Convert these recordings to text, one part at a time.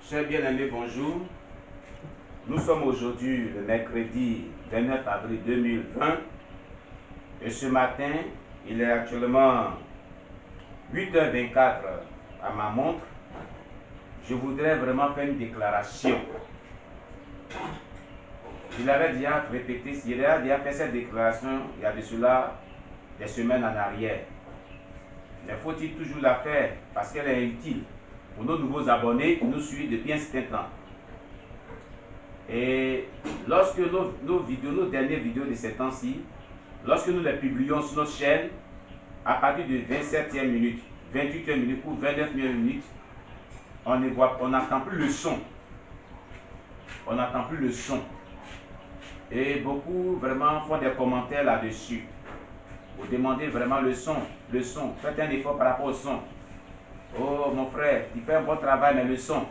Chers bien-aimés, bonjour. Nous sommes aujourd'hui le mercredi 29 avril 2020 et ce matin, il est actuellement 8h24 à ma montre. Je voudrais vraiment faire une déclaration. Je l'avais déjà répété, il a déjà fait cette déclaration il y a de cela des semaines en arrière. Mais faut-il toujours la faire parce qu'elle est utile pour nos nouveaux abonnés qui nous suivent depuis un certain temps. Et lorsque nos dernières vidéos de ces temps-ci, lorsque nous les publions sur notre chaîne, à partir de 27e minute, 28e minute ou 29e minute, on n'entend plus le son. On n'entend plus le son. Et beaucoup vraiment font des commentaires là-dessus. Vous demandez vraiment le son. Le son. Faites un effort par rapport au son. Oh mon frère, tu fais un bon travail, mais le son.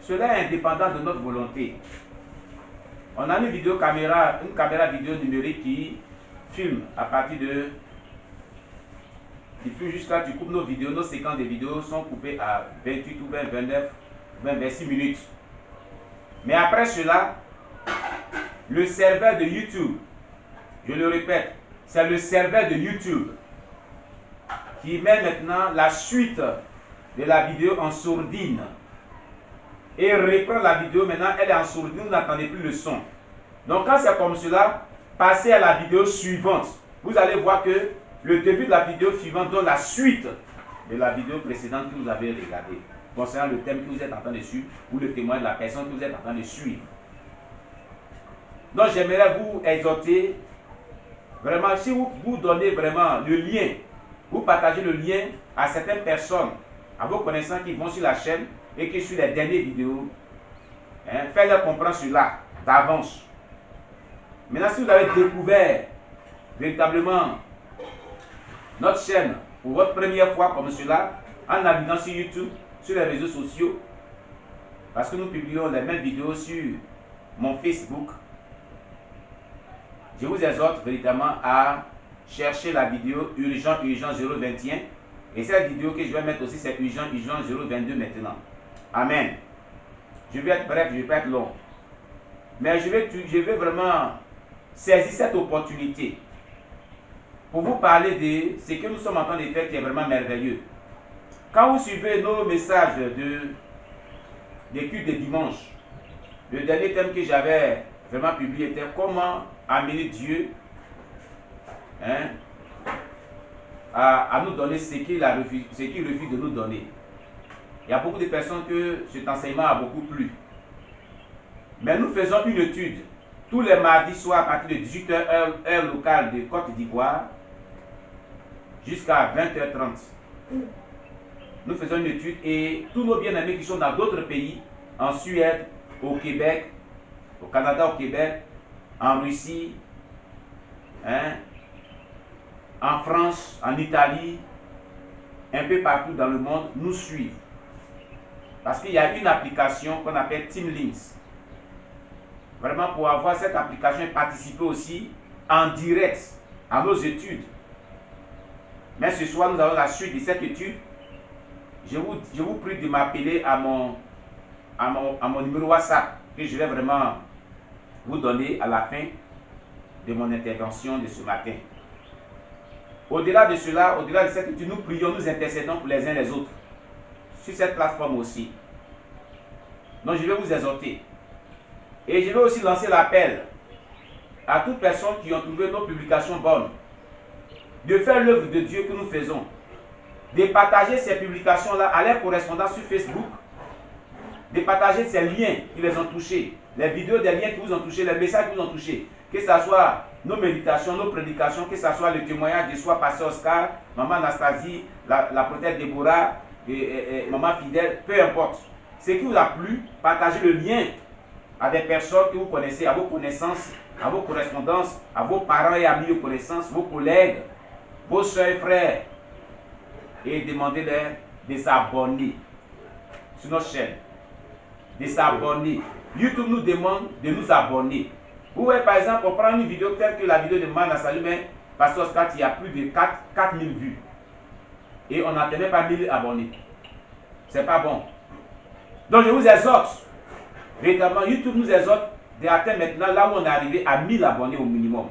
Cela est indépendant de notre volonté. On a une caméra vidéo numérique qui filme à partir de... Depuis jusqu'à tu coupes nos vidéos, nos séquences de vidéos sont coupées à 28 ou 20, 29, 26 minutes. Mais après cela, le serveur de YouTube, je le répète, c'est le serveur de YouTube qui met maintenant la suite de la vidéo en sourdine et reprend la vidéo. Maintenant elle est en sourdine, vous n'entendez plus le son. Donc quand c'est comme cela, passez à la vidéo suivante. Vous allez voir que le début de la vidéo suivante donne la suite de la vidéo précédente que vous avez regardée concernant le thème que vous êtes en train de suivre ou le témoin de la personne que vous êtes en train de suivre. Donc j'aimerais vous exhorter vraiment, si vous donnez vraiment le lien, vous partagez le lien à certaines personnes, à vos connaissances qui vont sur la chaîne et qui suivent les dernières vidéos, faites-leur comprendre cela d'avance. Maintenant, si vous avez découvert véritablement notre chaîne pour votre première fois comme cela, en naviguant sur YouTube, sur les réseaux sociaux, parce que nous publions les mêmes vidéos sur mon Facebook, je vous exhorte véritablement à chercher la vidéo Urgent 021. Et cette vidéo que je vais mettre aussi, c'est Urgent 022 maintenant. Amen. Je vais être bref, je ne vais pas être long. Mais je vais vraiment saisir cette opportunité pour vous parler de ce que nous sommes en train de faire qui est vraiment merveilleux. Quand vous suivez nos messages de culte de dimanche, le dernier thème que j'avais vraiment publié était comment amener Dieu à nous donner ce qu'il refuse de nous donner. Il y a beaucoup de personnes que cet enseignement a beaucoup plu. Mais nous faisons une étude tous les mardis soirs à partir de 18h heure locale de Côte d'Ivoire jusqu'à 20h30. Nous faisons une étude et tous nos bien-aimés qui sont dans d'autres pays, en Suède, au Québec, au Canada, au Québec, en Russie, en France, en Italie, un peu partout dans le monde, nous suivent. Parce qu'il y a une application qu'on appelle TeamLinks. Vraiment pour avoir cette application et participer aussi en direct à nos études. Mais ce soir, nous avons la suite de cette étude. Je vous prie de m'appeler à mon numéro WhatsApp que je vais vraiment vous donner à la fin de mon intervention de ce matin. Au-delà de cela, au-delà de cette étude, nous prions, nous intercédons pour les uns les autres. Sur cette plateforme aussi. Donc je vais vous exhorter. Et je vais aussi lancer l'appel à toutes personnes qui ont trouvé nos publications bonnes de faire l'œuvre de Dieu que nous faisons. De partager ces publications-là à leur correspondant sur Facebook. De partager ces liens qui les ont touchés. Les vidéos des liens qui vous ont touchés, les messages qui vous ont touchés. Que ce soit nos méditations, nos prédications, que ce soit le témoignage de soi, Pasteur Oscar, Maman Anastasie, la prophète Déborah, Maman Fidèle, peu importe. Ce qui vous a plu, partagez le lien à des personnes que vous connaissez, à vos connaissances, à vos correspondances, à vos parents et amis de connaissances, vos collègues, vos soeurs et frères. Et demandez-leur de s'abonner sur notre chaîne. De s'abonner. YouTube nous demande de nous abonner. Vous voyez par exemple, on prend une vidéo telle que la vidéo de Maman Anastasie, mais Pasteur Oscar, il y a plus de 4000 vues. Et on n'atteint même pas 1000 abonnés. C'est pas bon. Donc je vous exhorte, véritablement, YouTube nous exhorte d'atteindre maintenant là où on est arrivé à 1000 abonnés au minimum.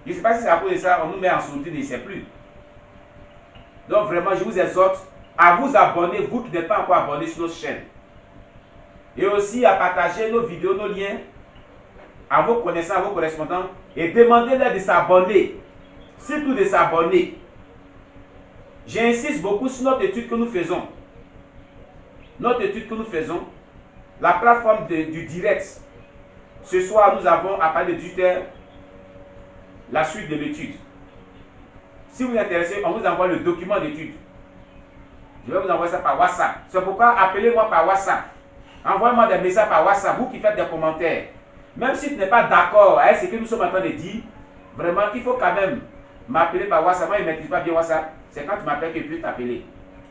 Je ne sais pas si c'est à cause de ça, on nous met en soutien, je ne sais plus. Donc vraiment, je vous exhorte à vous abonner, vous qui n'êtes pas encore abonnés sur notre chaîne. Et aussi à partager nos vidéos, nos liens à vos connaissants, à vos correspondants et demandez-leur de s'abonner. Surtout de s'abonner. J'insiste beaucoup sur notre étude que nous faisons. Notre étude que nous faisons, la plateforme du direct. Ce soir, nous avons à partir de 18h la suite de l'étude. Si vous êtes intéressé, on vous envoie le document d'étude. Je vais vous envoyer ça par WhatsApp. C'est pourquoi appelez-moi par WhatsApp. Envoyez-moi des messages par WhatsApp, vous qui faites des commentaires. Même si tu n'es pas d'accord avec ce que nous sommes en train de dire, vraiment, il faut quand même m'appeler par WhatsApp. Moi, je ne maîtrise pas bien WhatsApp. C'est quand tu m'appelles que je peux t'appeler.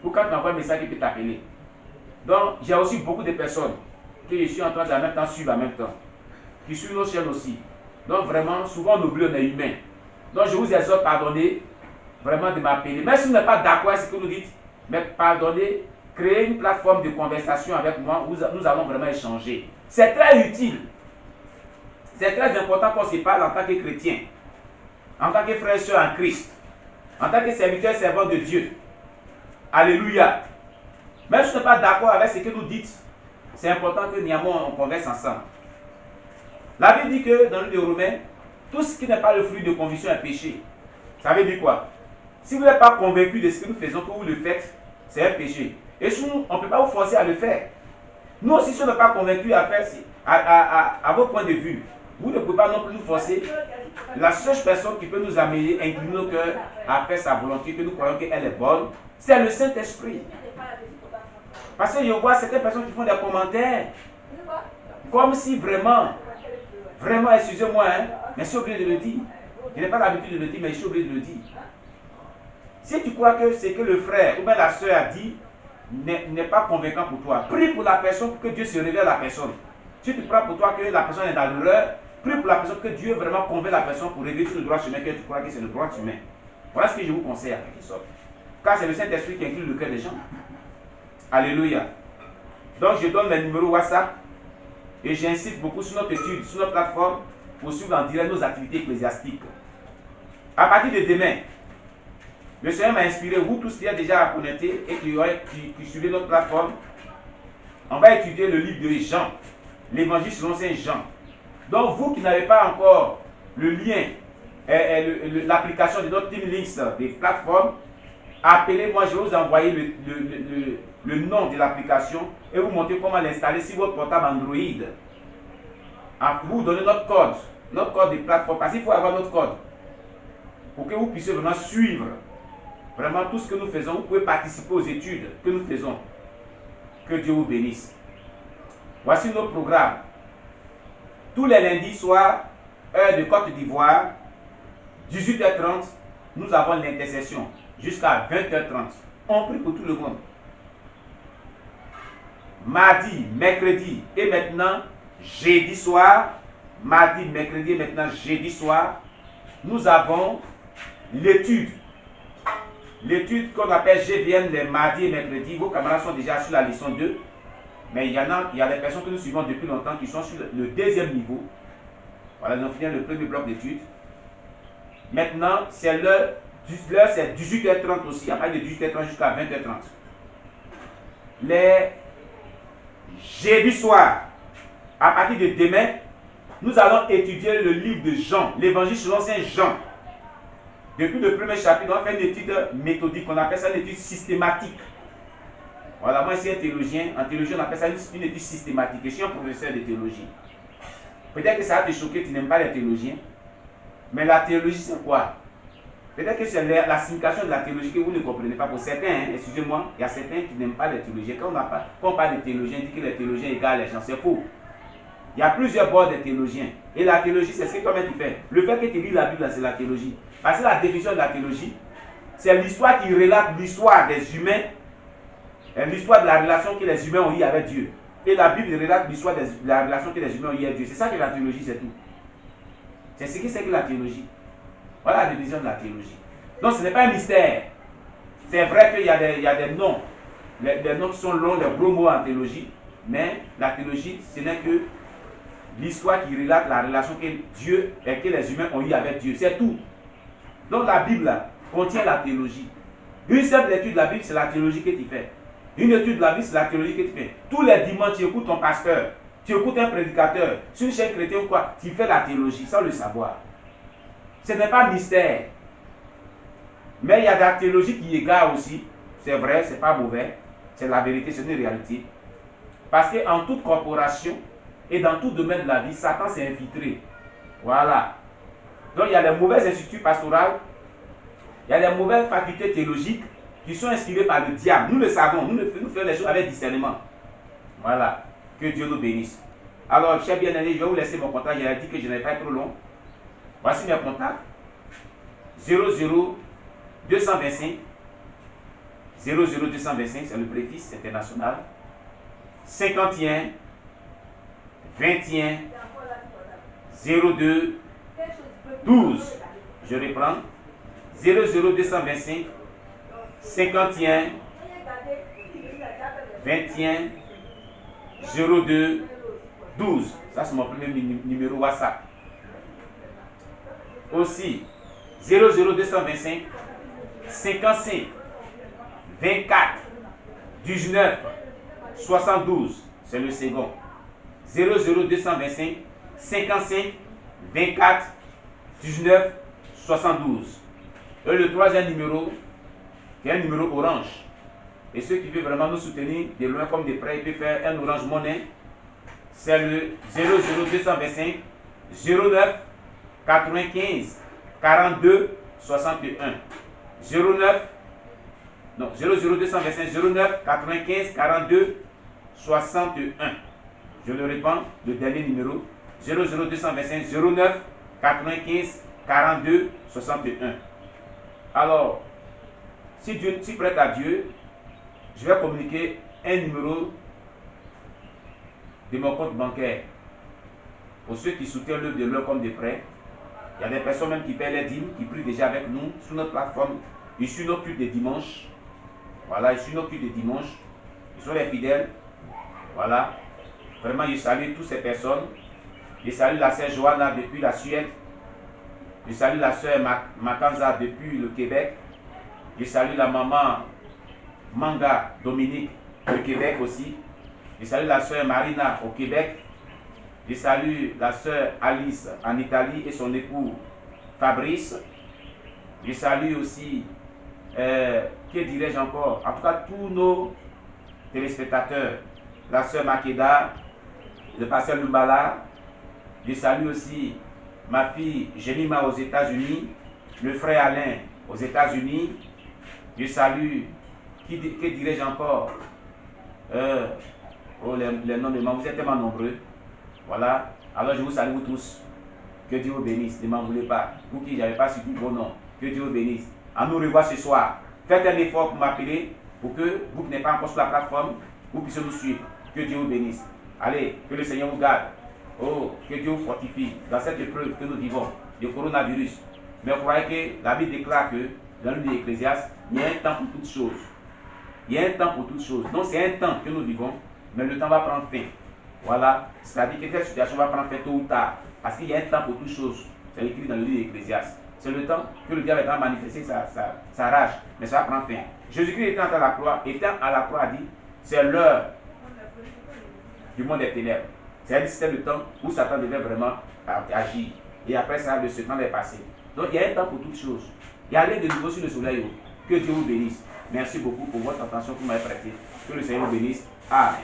Ou quand tu m'envoies un message, je peux t'appeler. Donc, j'ai aussi beaucoup de personnes que je suis en train de en même temps suivre en même temps. Qui suivent nos chaînes aussi. Donc, vraiment, souvent on oublie, on est humain. Donc, je vous exhorte, pardonnez, vraiment de m'appeler. Même si vous n'êtes pas d'accord avec ce que vous dites, mais pardonnez, créez une plateforme de conversation avec moi où nous allons vraiment échanger. C'est très utile. C'est très important qu'on se parle en tant que chrétien, en tant que frère et soeur en Christ, en tant que serviteur et servant de Dieu. Alléluia. Même si je n'êtes pas d'accord avec ce que nous dites, c'est important que néanmoins on converse ensemble. La Bible dit que dans le livre de Romains, tout ce qui n'est pas le fruit de conviction est péché. Ça veut dire quoi? Si vous n'êtes pas convaincu de ce que nous faisons, que vous le faites, c'est un péché. Et si nous, on ne peut pas vous forcer à le faire. Nous aussi, si on n'est pas convaincu à faire à vos points de vue, vous ne pouvez pas non plus nous forcer. La seule personne qui peut nous amener, incliner nos cœurs à faire sa volonté, que nous croyons qu'elle est bonne, c'est le Saint-Esprit. Parce que je vois certaines personnes qui font des commentaires, comme si vraiment, excusez-moi, hein, mais je suis obligé de le dire. Je n'ai pas l'habitude de le dire, mais je suis obligé de le dire. Si tu crois que ce que le frère ou bien la soeur a dit n'est pas convaincant pour toi, prie pour la personne pour que Dieu se révèle à la personne. Si tu crois pour toi que la personne est dans l'erreur, prie pour la personne que Dieu vraiment convainc la personne pour révéler sur le droit chemin que tu crois que c'est le droit chemin. Voilà ce que je vous conseille à quelque sorte. Car c'est le Saint-Esprit qui inclut le cœur des gens. Alléluia. Donc je donne mes numéros WhatsApp et j'incite beaucoup sur notre étude, sur notre plateforme, pour suivre en direct nos activités ecclésiastiques. À partir de demain, le Seigneur m'a inspiré, vous tous qui êtes déjà connectés et qui suivez notre plateforme, on va étudier le livre de Jean, l'évangile selon Saint Jean. Donc vous qui n'avez pas encore le lien, l'application de notre Team Links des plateformes, appelez-moi, je vais vous envoyer le nom de l'application et vous montrer comment l'installer sur votre portable Android. Vous donnez notre code de plateforme, parce qu'il faut avoir notre code pour que vous puissiez vraiment suivre vraiment tout ce que nous faisons. Vous pouvez participer aux études que nous faisons. Que Dieu vous bénisse. Voici nos programmes. Tous les lundis soirs, heure de Côte d'Ivoire, 18h30, nous avons l'intercession jusqu'à 20h30. On prie pour tout le monde. Mardi, mercredi et maintenant jeudi soir, mardi, mercredi et maintenant jeudi soir, nous avons l'étude. L'étude qu'on appelle GVN les mardis et mercredis. Vos camarades sont déjà sur la leçon 2. Mais il y a des personnes que nous suivons depuis longtemps qui sont sur le deuxième niveau. Voilà, nous finissons le premier bloc d'études. Maintenant, c'est l'heure c'est 18h30 aussi, à partir de 18h30 jusqu'à 20h30. Les jeudi soir, à partir de demain, nous allons étudier le livre de Jean, l'évangile selon Saint Jean. Depuis le premier chapitre, on fait une étude méthodique, on appelle ça une étude systématique. Voilà, moi je suis un théologien, en théologie on appelle ça une étude systématique. Je suis un professeur de théologie. Peut-être que ça va te choquer, tu n'aimes pas les théologiens. Mais la théologie c'est quoi? Peut-être que c'est la signification de la théologie que vous ne comprenez pas. Pour certains, hein, excusez-moi, il y a certains qui n'aiment pas les théologiens. Quand on parle de théologiens, on dit que les théologiens égalent les gens. C'est faux. Il y a plusieurs bords de théologiens. Et la théologie, c'est ce que toi-même tu fais. Le fait que tu lis la Bible, c'est la théologie. Parce que la définition de la théologie, c'est l'histoire qui relate l'histoire des humains, l'histoire de la relation que les humains ont eue avec Dieu. Et la Bible relate l'histoire de la relation que les humains ont eue avec Dieu. C'est ça que la théologie, c'est tout. C'est ce que c'est que la théologie. Voilà la définition de la théologie. Donc ce n'est pas un mystère. C'est vrai qu'il y a des noms les noms sont longs, les gros mots en théologie, mais la théologie, ce n'est que l'histoire qui relate la relation que Dieu et que les humains ont eu avec Dieu. C'est tout. Donc la Bible là, contient la théologie. Une simple étude de la Bible, c'est la théologie que tu fais. Une étude de la Bible, c'est la théologie que tu fais. Tous les dimanches, tu écoutes ton pasteur, tu écoutes un prédicateur, sur une chaîne chrétienne ou quoi, tu fais la théologie sans le savoir. Ce n'est pas mystère. Mais il y a de la théologie qui égare aussi. C'est vrai, c'est pas mauvais. C'est la vérité, c'est une réalité. Parce qu'en toute corporation et dans tout domaine de la vie, Satan s'est infiltré. Voilà. Donc il y a les mauvais instituts pastoraux, il y a les mauvaises facultés théologiques qui sont inspirées par le diable. Nous le savons, nous faisons les choses avec discernement. Voilà. Que Dieu nous bénisse. Alors, chers bien-aimés, je vais vous laisser mon contact. J'ai dit que je n'allais pas être trop long. Voici mes contacts. 00 225 00225, c'est le préfixe international. 51 21 02 12. Je reprends. 00225 51 21 02 12. Ça, c'est mon premier numéro WhatsApp. Aussi, 00225 55 24 19 72. C'est le second. 00225 55 24 19 72. Et le troisième numéro, qui est un numéro orange. Et ceux qui veulent vraiment nous soutenir de loin comme de près, ils peuvent faire un Orange Money. C'est le 00225 09 95 42 61. 00225 09 95 42 61. Je le réponds, le dernier numéro. 00225 09 95 42 61. Alors, si prête à Dieu, je vais communiquer un numéro de mon compte bancaire. Pour ceux qui soutiennent l'œuvre de l'heure comme de près, il y a des personnes même qui paient les dîmes, qui prient déjà avec nous sur notre plateforme. Ils suivent nos cultes de dimanche. Voilà, ils suivent nos cultes de dimanche. Ils sont les fidèles. Voilà. Vraiment, je salue toutes ces personnes. Je salue la sœur Johanna depuis la Suède. Je salue la sœur Makanza depuis le Québec. Je salue la maman Manga Dominique du Québec aussi. Je salue la sœur Marina au Québec. Je salue la sœur Alice en Italie et son époux Fabrice. Je salue aussi, que dirais-je encore, en tout cas tous nos téléspectateurs. La sœur Makeda, le pasteur Lumbala. Je salue aussi ma fille Jemima aux États-Unis, le frère Alain aux États-Unis. Je salue, que dirais-je encore, les noms de membres, vous êtes tellement nombreux. Voilà, alors je vous salue vous tous. Que Dieu vous bénisse, ne m'en voulez pas. Vous qui n'avez pas suivi vos noms, que Dieu vous bénisse. À nous revoir ce soir. Faites un effort pour m'appeler, pour que vous qui n'êtes pas encore sur la plateforme, vous puissiez nous suivre. Que Dieu vous bénisse. Allez, que le Seigneur vous garde. Oh, que Dieu vous fortifie dans cette épreuve que nous vivons, le coronavirus. Mais vous croyez que la Bible déclare que, dans le livre d'Ecclésiaste, il y a un temps pour toutes choses. Il y a un temps pour toutes choses. Donc c'est un temps que nous vivons, mais le temps va prendre fin. Voilà, c'est-à-dire que cette situation va prendre fin tôt ou tard. Parce qu'il y a un temps pour toutes choses. C'est écrit dans le livre d'Ecclésiaste. C'est le temps que le diable va manifester sa rage, mais ça va prendre fin. Jésus-Christ étant à la croix, a dit, c'est l'heure du monde des ténèbres. C'est le temps où Satan devait vraiment agir. Et après ça, ce temps est passé. Donc il y a un temps pour toutes choses. Il y a rien de nouveau sur le soleil. Que Dieu vous bénisse. Merci beaucoup pour votre attention que vous m'avez prêtée. Que le Seigneur vous bénisse. Amen.